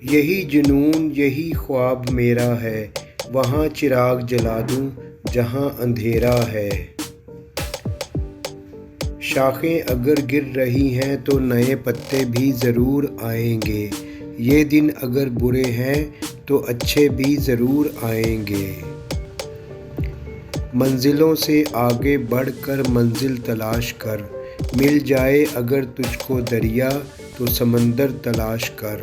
یہی جنون یہی خواب میرا ہے، وہاں چراغ جلا دوں جہاں اندھیرا ہے۔ شاخیں اگر گر رہی ہیں تو نئے پتے بھی ضرور آئیں گے، یہ دن اگر برے ہیں تو اچھے بھی ضرور آئیں گے۔ منزلوں سے آگے بڑھ کر منزل تلاش کر، مل جائے اگر تجھ کو دریا تو سمندر تلاش کر۔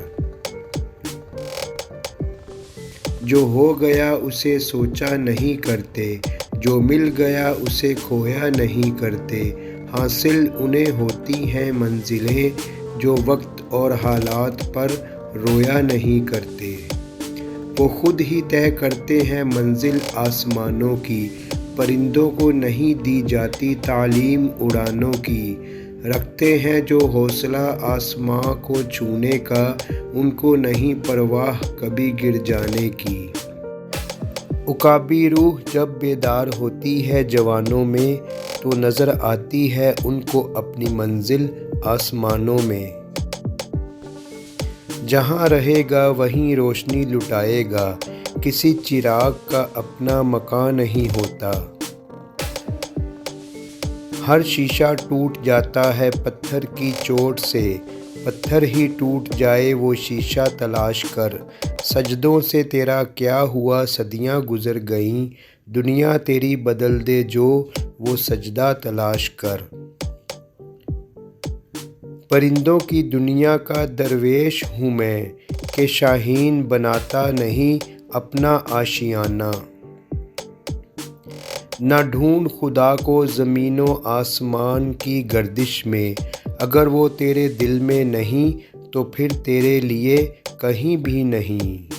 جو ہو گیا اسے سوچا نہیں کرتے، جو مل گیا اسے کھویا نہیں کرتے۔ حاصل انہیں ہوتی ہیں منزلیں جو وقت اور حالات پر رویا نہیں کرتے۔ وہ خود ہی طے کرتے ہیں منزل آسمانوں کی، پرندوں کو نہیں دی جاتی تعلیم اڑانوں کی۔ رکھتے ہیں جو حوصلہ آسماں کو چھونے کا، ان کو نہیں پرواہ کبھی گر جانے کی۔ عقابی روح جب بیدار ہوتی ہے جوانوں میں تو نظر آتی ہے ان کو اپنی منزل آسمانوں میں۔ جہاں رہے گا وہیں روشنی لٹائے گا، کسی چراغ کا اپنا مکان نہیں ہوتا۔ ہر شیشہ ٹوٹ جاتا ہے پتھر کی چوٹ سے، پتھر ہی ٹوٹ جائے وہ شیشہ تلاش کر۔ سجدوں سے تیرا کیا ہوا صدیاں گزر گئیں، دنیا تیری بدل دے جو وہ سجدہ تلاش کر۔ پرندوں کی دنیا کا درویش ہوں میں کہ شاہین بناتا نہیں اپنا آشیانہ۔ نہ ڈھونڈ خدا کو زمین و آسمان کی گردش میں، اگر وہ تیرے دل میں نہیں تو پھر تیرے لیے کہیں بھی نہیں۔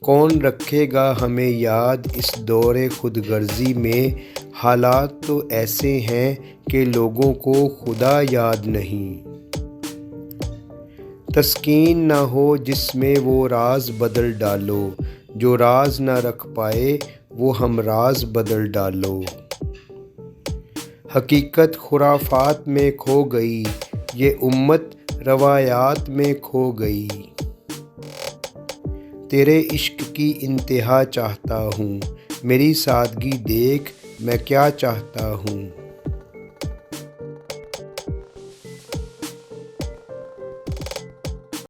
کون رکھے گا ہمیں یاد اس دور خود غرضی میں، حالات تو ایسے ہیں کہ لوگوں کو خدا یاد نہیں۔ تسکین نہ ہو جس میں وہ راز بدل ڈالو، جو راز نہ رکھ پائے وہ ہم راز بدل ڈالو۔ حقیقت خرافات میں کھو گئی، یہ امت روایات میں کھو گئی۔ تیرے عشق کی انتہا چاہتا ہوں، میری سادگی دیکھ میں کیا چاہتا ہوں۔